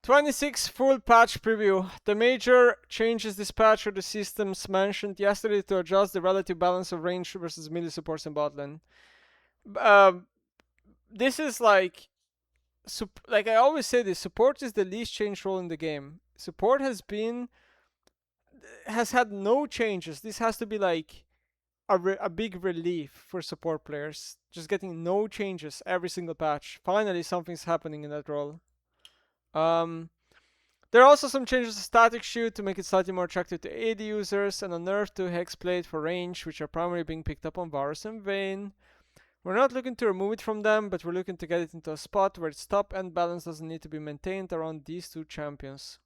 26 full patch preview. The major changes this patch are the systems mentioned yesterday to adjust the relative balance of range versus melee supports in bot lane. This is like I always say this, support is the least changed role in the game. Support has had no changes. This has to be like a big relief for support players. Just getting no changes every single patch. Finally, something's happening in that role. There are also some changes to static shoot to make it slightly more attractive to AD users, and a nerf to Hexblade for range, which are primarily being picked up on Varus and Vayne. We're not looking to remove it from them, but we're looking to get it into a spot where its top end balance doesn't need to be maintained around these two champions.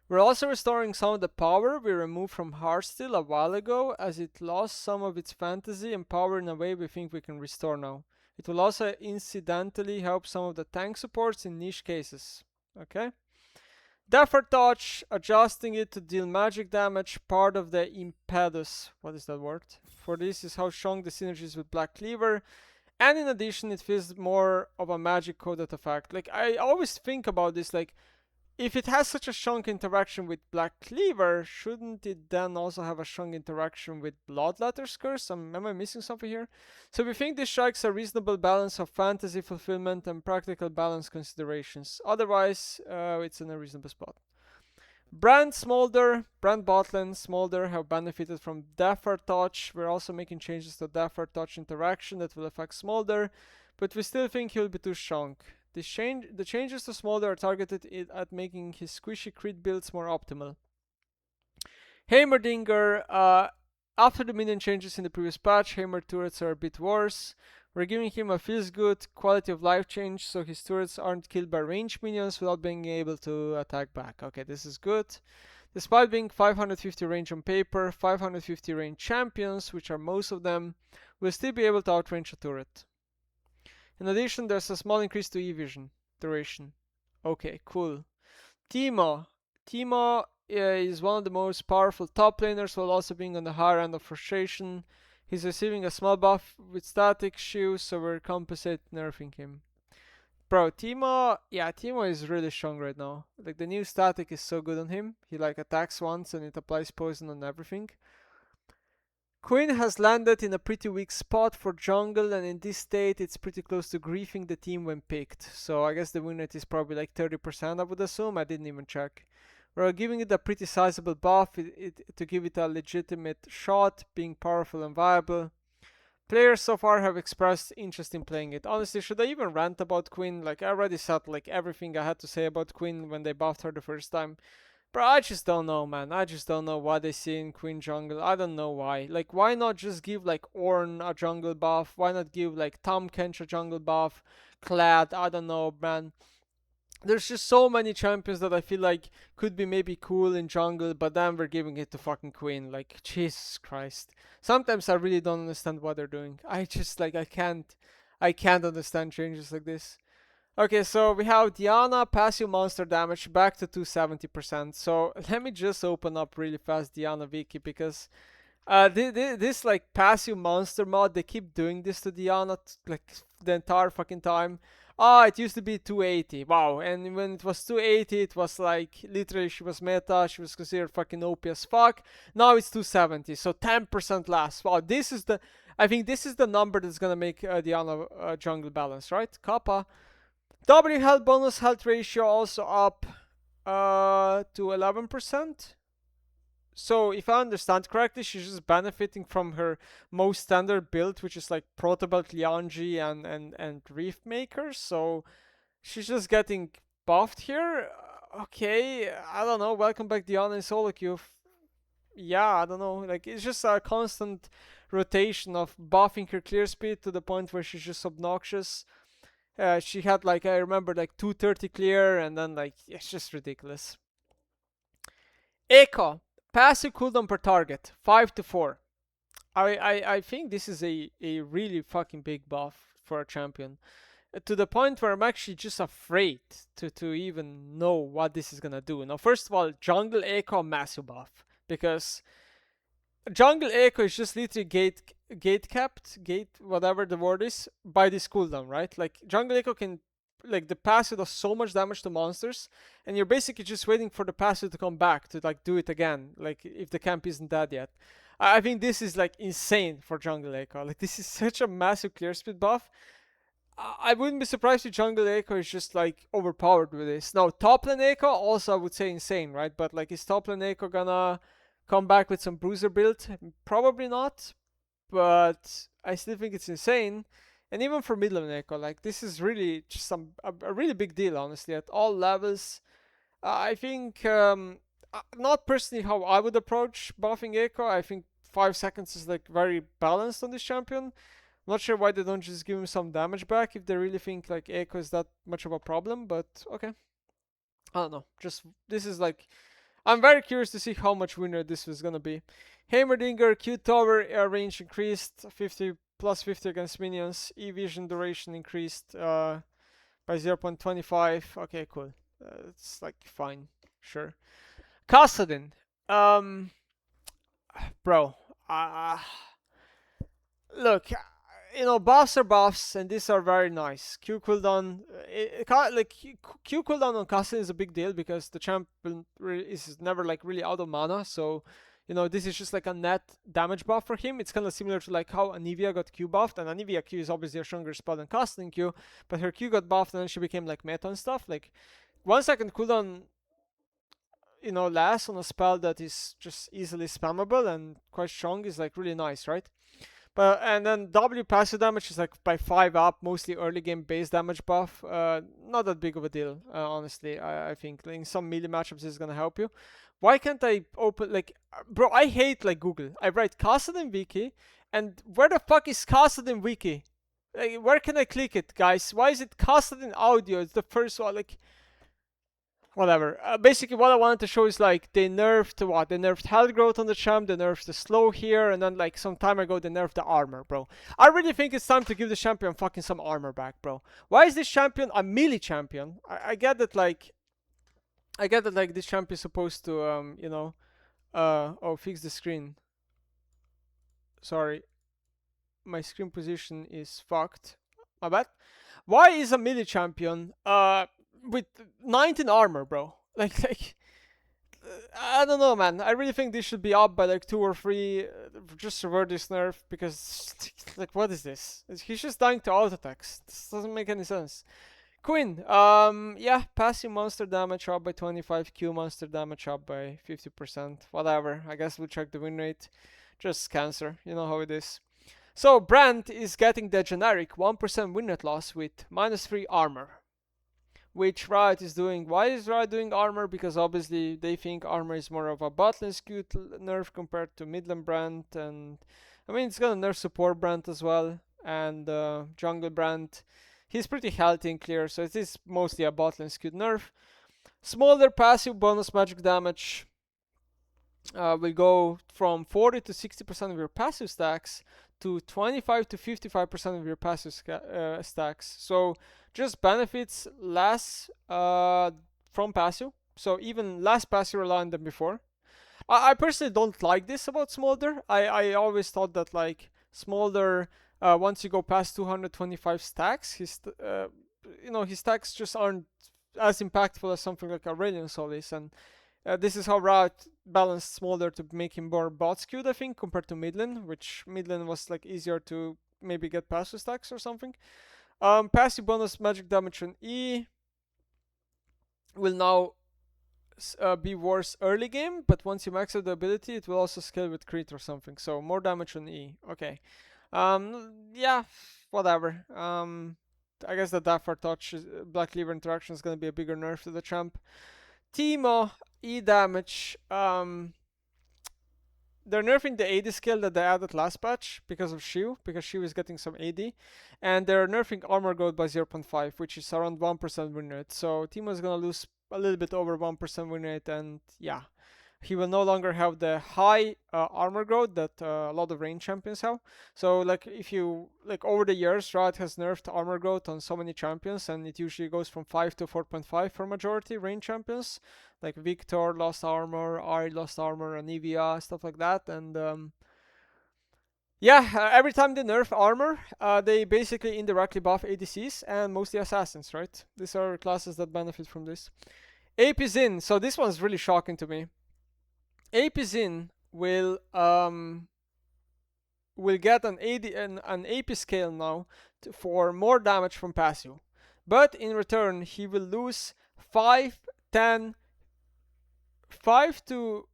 We're also restoring some of the power we removed from Heartsteel a while ago, as it lost some of its fantasy and power in a way we think we can restore now. It will also incidentally help some of the tank supports in niche cases. Okay? Defer Touch, adjusting it to deal magic damage, part of the impetus. What is that word? For this is how strong the synergies with Black Cleaver. And in addition, it feels more of a magic coded effect. Like, I always think about this, like, if it has such a strong interaction with Black Cleaver, shouldn't it then also have a strong interaction with Bloodletter's Curse? Am I missing something here? So we think this strikes a reasonable balance of fantasy fulfillment and practical balance considerations. Otherwise, it's in a reasonable spot. Brand Smolder, Brand Botlane, Smolder have benefited from Defer Touch. We're also making changes to Defer Touch interaction that will affect Smolder, but we still think he'll be too strong. The changes to Smolder are targeted at making his squishy crit builds more optimal. Heimerdinger, after the minion changes in the previous patch, Heimer turrets are a bit worse. We're giving him a feels good quality of life change so his turrets aren't killed by ranged minions without being able to attack back. Okay, this is good. Despite being 550 range on paper, 550 range champions, which are most of them, will still be able to outrange a turret. In addition, there's a small increase to E-Vision duration. Okay, cool. Teemo. Teemo is one of the most powerful top laners while also being on the higher end of frustration. He's receiving a small buff with static shoes, so we're compensate nerfing him. Bro, Teemo is really strong right now. Like, the new static is so good on him. He like attacks once and it applies poison on everything. Quinn has landed in a pretty weak spot for jungle, and in this state it's pretty close to griefing the team when picked. So I guess the win rate is probably like 30%, I would assume. I didn't even check. We're giving it a pretty sizable buff to give it a legitimate shot, being powerful and viable. Players so far have expressed interest in playing it. Honestly, should I even rant about Quinn? Like, I already said like everything I had to say about Quinn when they buffed her the first time. Bro, I just don't know, man. I just don't know why they see in Queen jungle. I don't know why. Like, why not just give, like, Ornn a jungle buff? Why not give, like, Tahm Kench a jungle buff? Clad, I don't know, man. There's just so many champions that I feel like could be maybe cool in jungle, but then we're giving it to fucking Queen. Like, Jesus Christ. Sometimes I really don't understand what they're doing. I just, like, I can't understand changes like this. Okay, so we have Diana passive monster damage back to 270%. So let me just open up really fast Diana Wiki, because this like passive monster mod, they keep doing this to Diana like the entire fucking time. Ah, it used to be 280. Wow, and when it was 280, it was like literally she was meta, she was considered fucking OP as fuck. Now it's 270, so 10% less. Wow, I think this is the number that's gonna make Diana jungle balance, right? Kappa. W health bonus health ratio also up to 11%. So if I understand correctly, she's just benefiting from her most standard build, which is like Protobelt, Lianji, and Reef Maker. So she's just getting buffed here. Okay, I don't know. Welcome back, Diana in solo queue. Yeah, I don't know. Like, it's just a constant rotation of buffing her clear speed to the point where she's just obnoxious. She had like, I remember, like 230 clear, and then like it's just ridiculous. Ekko, passive cooldown per target 5 to 4. I think this is a really fucking big buff for a champion, to the point where I'm actually just afraid to even know what this is gonna do. Now, first of all, jungle Ekko massive buff, because jungle Ekko is just literally gate capped, gate whatever the word is, by this cooldown, right? Like, jungle Ekko can like the passive does so much damage to monsters, and you're basically just waiting for the passive to come back to like do it again, like if the camp isn't dead yet. I think this is like insane for jungle echo. Like this is such a massive clear speed buff. I wouldn't be surprised if jungle echo is just like overpowered with this. Now top lane echo also I would say insane, right? But like is top lane echo gonna come back with some bruiser build? Probably not, but I still think it's insane. And even for mid lane echo, like this is really just a really big deal, honestly, at all levels. I think not personally how I would approach buffing echo. I think 5 seconds is like very balanced on this champion. I'm not sure why they don't just give him some damage back if they really think like echo is that much of a problem, but okay. I don't know. Just this is like I'm very curious to see how much winner this was gonna be. Heimerdinger, Q Tower range increased 50 plus 50 against minions. E vision duration increased by 0.25. Okay, cool. It's like fine, sure. Kassadin, um, bro, uh, look, buffs are buffs, and these are very nice. Q cooldown, Q cooldown on Kassadin is a big deal because the champ is never like really out of mana. So, this is just like a net damage buff for him. It's kind of similar to like how Anivia got Q buffed, and Anivia Q is obviously a stronger spell than Kassadin Q, but her Q got buffed and then she became like meta and stuff. Like 1 second cooldown, last on a spell that is just easily spammable and quite strong is like really nice, right? But and then W passive damage is like by 5 up, mostly early game base damage buff. Not that big of a deal, honestly. I think in some melee matchups this is gonna help you. Why can't I open like, bro? I hate like Google. I write Kassadin wiki, and where the fuck is Kassadin wiki? Like, where can I click it, guys? Why is it Kassadin audio? It's the first one. Like, whatever. Basically, what I wanted to show is like they nerfed what? They nerfed health growth on the champ, they nerfed the slow here, and then like some time ago they nerfed the armor, bro. I really think it's time to give the champion fucking some armor back, bro. Why is this champion a melee champion? I get that like this champ is supposed to fix the screen. Sorry, my screen position is fucked. My bad. Why is a melee champion with 19 armor, bro? Like I don't know, man. I really think this should be up by like 2 or 3. Just revert this nerf because, like, what is this? He's just dying to auto attacks. This doesn't make any sense. Queen, yeah, passive monster damage up by 25, Q monster damage up by 50%. Whatever. I guess we'll check the win rate. Just cancer. You know how it is. So Brand is getting the generic 1% win rate loss with -3 armor, which Riot is doing. Why is Riot doing armor? Because obviously they think armor is more of a botlane skewed nerf compared to midlane Brand, and I mean it's gonna nerf support Brand as well, and jungle Brand. He's pretty healthy and clear, so it is mostly a botlane skewed nerf. Smolder passive bonus magic damage will go from 40 to 60% of your passive stacks to 25 to 55% of your passive stacks. So just benefits less from passive. So even less passive reliant than before. I personally don't like this about Smolder. I always thought that like Smolder, once you go past 225 stacks, his stacks just aren't as impactful as something like Aurelion Sol is, and this is how Riot balanced Smolder to make him more bot skewed, I think, compared to midlane, which midlane was like easier to maybe get passive stacks or something. Passive bonus magic damage on E will now be worse early game, but once you max out the ability, it will also scale with crit or something. So more damage on E. Okay. Yeah, whatever. I guess the Daffar Touch Black Cleaver interaction is gonna be a bigger nerf to the champ. Teemo E damage. They're nerfing the AD skill that they added last patch because of Shiv, because Shiv is getting some AD, and they're nerfing armor growth by 0.5, which is around 1% win rate. So Teemo is gonna lose a little bit over 1% win rate, and yeah, he will no longer have the high armor growth that a lot of range champions have. So like if you like over the years, Riot has nerfed armor growth on so many champions, and it usually goes from 5 to 4.5 for majority range champions. Like Victor lost armor, Ari lost armor, Anivia, stuff like that, and Yeah, every time they nerf armor, they basically indirectly buff ADCs and mostly assassins, right? These are classes that benefit from this. AP Zin, so this one's really shocking to me. AP Zin will get an AP scale now for more damage from passive. But in return, he will lose 5, 10, 5 to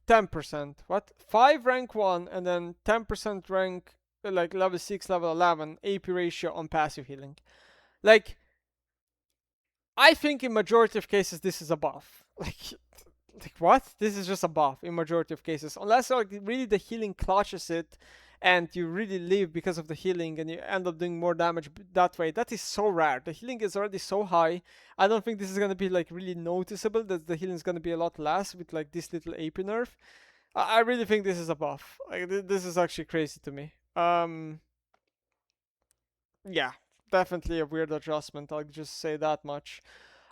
10%. What? 5 rank 1 and then 10% rank like level 6, level 11 AP ratio on passive healing. Like, I think in majority of cases this is a buff. Like what? This is just a buff in majority of cases. Unless like really the healing clutches it and you really live because of the healing and you end up doing more damage that way. That is so rare. The healing is already so high. I don't think this is gonna be like really noticeable that the healing is gonna be a lot less with like this little AP nerf. I really think this is a buff. Like this is actually crazy to me. Yeah, definitely a weird adjustment. I'll just say that much.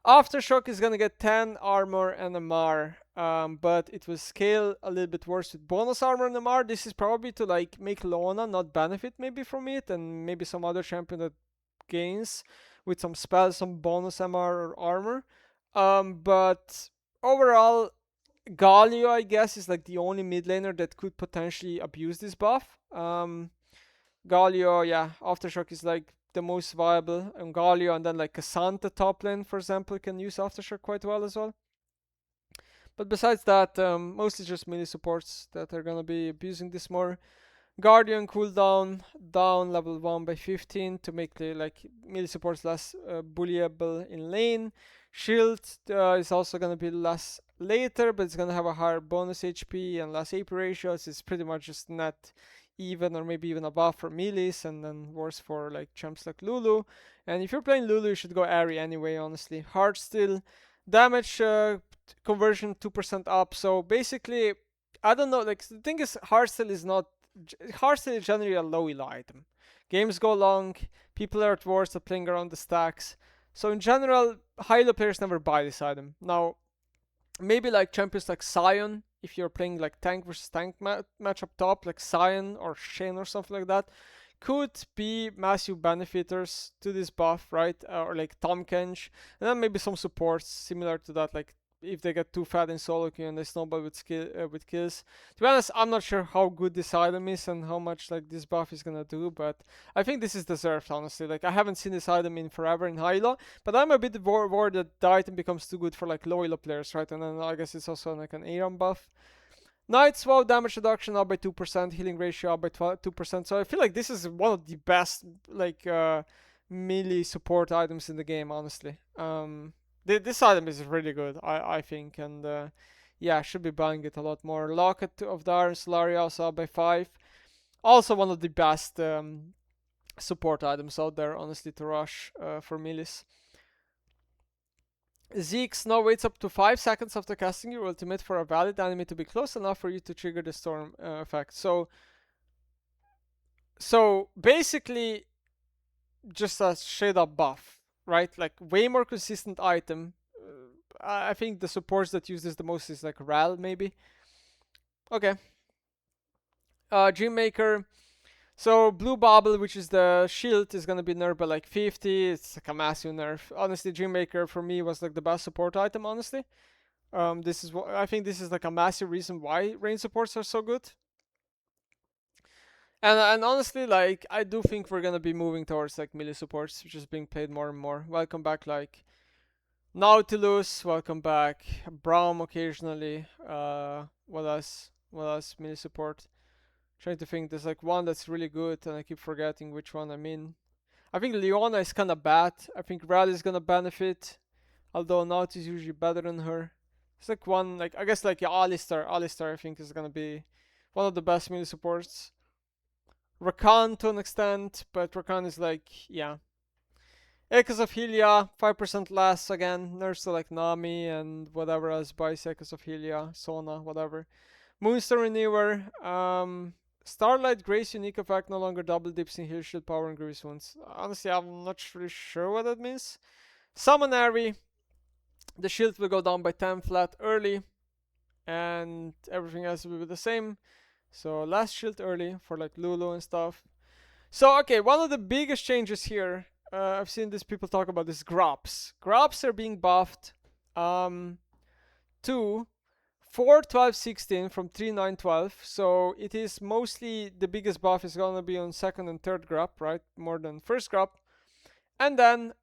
Aftershock is gonna get 10 armor and a mar, but it will scale a little bit worse with bonus armor and a mar. This is probably to like make Lona not benefit maybe from it, and maybe some other champion that gains with some spells, some bonus MR or armor. But overall, Galio I guess is like the only mid laner that could potentially abuse this buff. Galio, yeah, Aftershock is like the most viable, and Galio, and then like Cassandra top lane, for example, can use Aftershock quite well as well. But besides that, mostly just melee supports that are gonna be abusing this more. Guardian cooldown down level 1 by 15 to make the like melee supports less bullyable in lane. Shield is also gonna be less later, but it's gonna have a higher bonus HP and less AP ratios. It's pretty much just net even or maybe even above for melees, and then worse for like champs like Lulu. And if you're playing Lulu, you should go Airy anyway, honestly. Heart still damage conversion 2% up. So basically, I don't know. Like the thing is, Heartsteel is not. Heartsteel is generally a low elo item. Games go long. People are at worst at playing around the stacks. So in general, high elo players never buy this item. Now, maybe like champions like Sion, if you're playing like tank versus tank match up top, like Sion or Shen or something like that, could be massive benefiters to this buff, right? Or like Tom Kench, and then maybe some supports similar to that, like if they get too fat in solo queue and they snowball with kills. To be honest, I'm not sure how good this item is and how much like this buff is gonna do, but I think this is deserved, honestly. Like I haven't seen this item in forever in high elo, but I'm a bit worried that the item becomes too good for like low elo players, right? And then I guess it's also like an ARAM buff. Knight's wow, damage reduction up by 2%, healing ratio up by 2%. So I feel like this is one of the best like melee support items in the game, honestly. This item is really good, I think, and yeah, should be buying it a lot more. Locket of the Iron Solaria also up by 5. Also one of the best support items out there, honestly, to rush for melees. Zeke's now waits up to 5 seconds after casting your ultimate for a valid enemy to be close enough for you to trigger the storm effect. So basically, just a straight up buff, right? Like way more consistent item. I think the supports that use this the most is like Ral, maybe. Okay. Dreammaker. So Blue Bubble, which is the shield, is gonna be nerfed by like 50. It's like a massive nerf. Honestly, Dreammaker for me was like the best support item. Honestly, this is what I think. This is like a massive reason why range supports are so good. And honestly, like I do think we're gonna be moving towards like melee supports, which is being played more and more. Welcome back, like Nautilus. Welcome back, Braum occasionally. What else? What else? Melee support. Trying to think. There's like one that's really good, and I keep forgetting which one I mean. I think Leona is kind of bad. I think Rad is gonna benefit, although Naut is usually better than her. It's like one, like I guess like yeah, Alistar. Alistar I think is gonna be one of the best melee supports. Rakan to an extent, but Rakan is like yeah. Echoes of Helia, 5% less again. Nerfs to like Nami and whatever else buys Echoes of Helia, Sona, whatever. Moonstone Renewer, Starlight Grace unique effect no longer double dips in heal shield power and Grievous Wounds. Honestly, I'm not really sure what that means. Summonary, the shield will go down by 10 flat early, and everything else will be the same. So last shield early for like Lulu and stuff. So okay, one of the biggest changes here, I've seen these people talk about this Grops. Grops are being buffed to 4, 12, 16 from 3, 9, 12. So it is mostly the biggest buff is gonna be on second and third Grop, right? More than first Grop. And then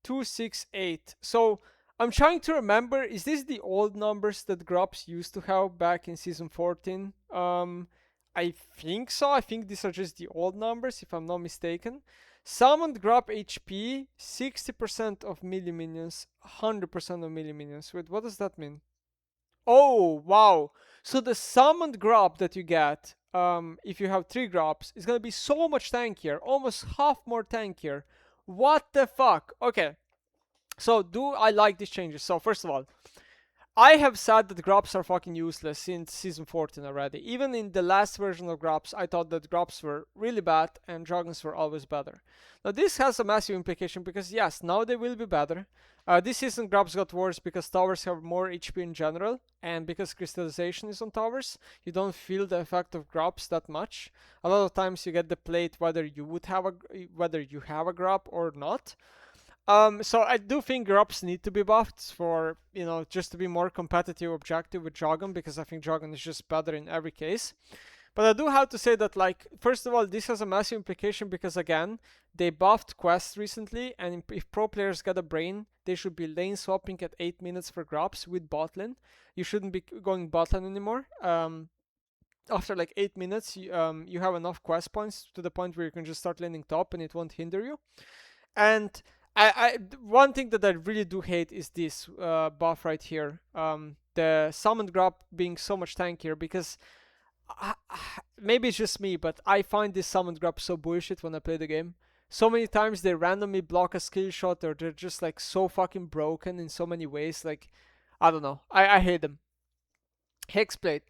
2, 6, 8. So I'm trying to remember, is this the old numbers that Grops used to have back in season 14? I think so. I think these are just the old numbers, if I'm not mistaken. Summoned Grop HP, 60% of melee minions, 100% of melee minions. Wait, what does that mean? Oh, wow. So the summoned Grop that you get, if you have 3 Grops, is gonna be so much tankier, almost half more tankier. What the fuck? Okay, so do I like these changes? So first of all, I have said that Grops are fucking useless since season 14 already. Even in the last version of Grops, I thought that Grops were really bad and Dragons were always better. Now this has a massive implication because yes, now they will be better. This season Grops got worse because towers have more HP in general, and because crystallization is on towers, you don't feel the effect of Grops that much. A lot of times you get the plate whether you have a Grop or not. So I do think Grops need to be buffed for, just to be more competitive objective with Dragon, because I think Dragon is just better in every case. But I do have to say that, like, first of all, this has a massive implication because, again, they buffed quests recently, and if pro players get a brain, they should be lane swapping at 8 minutes for Grops with bot lane. You shouldn't be going bot lane anymore. After like 8 minutes, you have enough quest points to the point where you can just start laning top and it won't hinder you. And one thing that I really do hate is this buff right here. The summoned Grab being so much tankier because maybe it's just me, but I find this summoned Grab so bullshit when I play the game. So many times they randomly block a skill shot, or they're just like so fucking broken in so many ways. Like, I don't know. I hate them. Hexblade.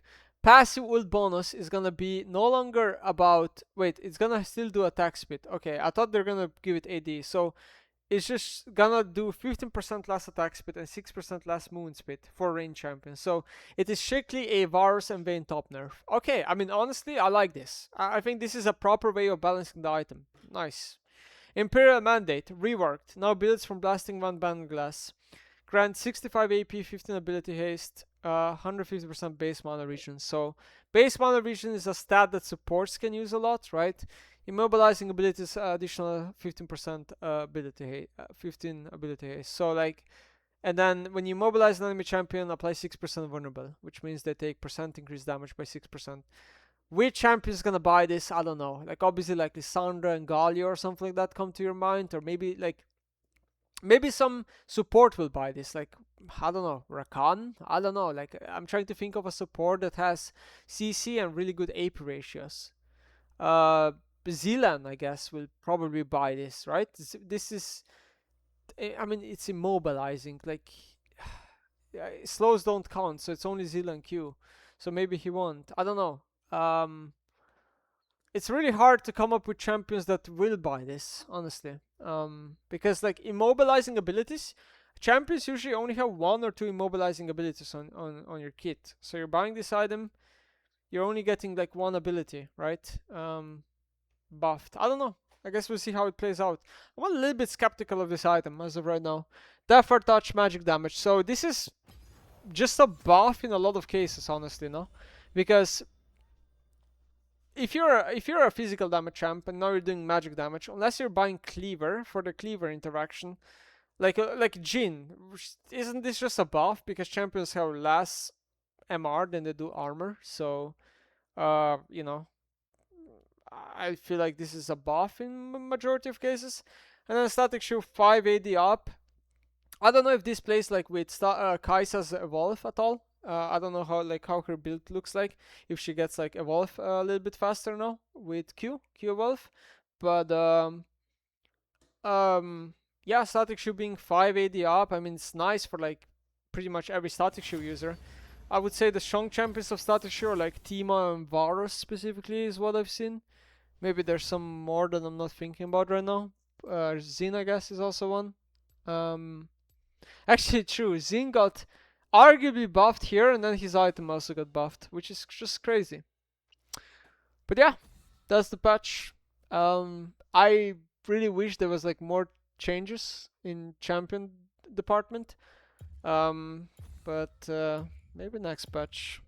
Passive ult bonus is gonna be no longer about. Wait, it's gonna still do attack speed. Okay, I thought they're gonna give it AD. So it's just gonna do 15% less attack speed and 6% less movement speed for range champions. So it is strictly a Varus and Vayne top nerf. Okay, I mean, honestly, I like this. I think this is a proper way of balancing the item. Nice. Imperial Mandate, reworked. Now builds from blasting one band glass. Grant 65 AP, 15 ability haste, 150% base mana regen. So base mana regen is a stat that supports can use a lot, right? Immobilizing abilities additional 15% ability 15 ability haste. So like, and then when you mobilize an enemy champion, apply 6% vulnerable, which means they take percent increased damage by 6%. Which champion is gonna buy this? I don't know. Like obviously like Lissandra and Galio or something like that come to your mind, or maybe some support will buy this, like, I don't know, Rakan? I don't know, like, I'm trying to think of a support that has CC and really good AP ratios. Zealand, I guess, will probably buy this, right? This is, I mean, it's immobilizing, like, slows don't count, so it's only Zealand Q. So maybe he won't. I don't know. It's really hard to come up with champions that will buy this, honestly. Because like immobilizing abilities, champions usually only have 1 or 2 immobilizing abilities on your kit. So you're buying this item, you're only getting like 1 ability, right? Buffed. I don't know. I guess we'll see how it plays out. I'm a little bit skeptical of this item as of right now. Death or touch magic damage. So this is just a buff in a lot of cases, honestly, no? Because if you're a physical damage champ and now you're doing magic damage, unless you're buying cleaver for the cleaver interaction, like Jin, isn't this just a buff because champions have less MR than they do armor? So, you know, I feel like this is a buff in majority of cases. And then static shoe 5 AD up. I don't know if this plays like with Kai'Sa's evolve at all. I don't know how her build looks like if she gets like evolve a little bit faster now with Q evolve, but yeah, static shoe being 5 AD up. I mean, it's nice for like pretty much every static shoe user. I would say the strong champions of static shoe are like Tima and Varus specifically is what I've seen. Maybe there's some more that I'm not thinking about right now. Xin, I guess, is also one. Actually, true. Xin got arguably buffed here, and then his item also got buffed, which is just crazy. But yeah, that's the patch. I really wish there was like more changes in champion department. Um, but maybe next patch.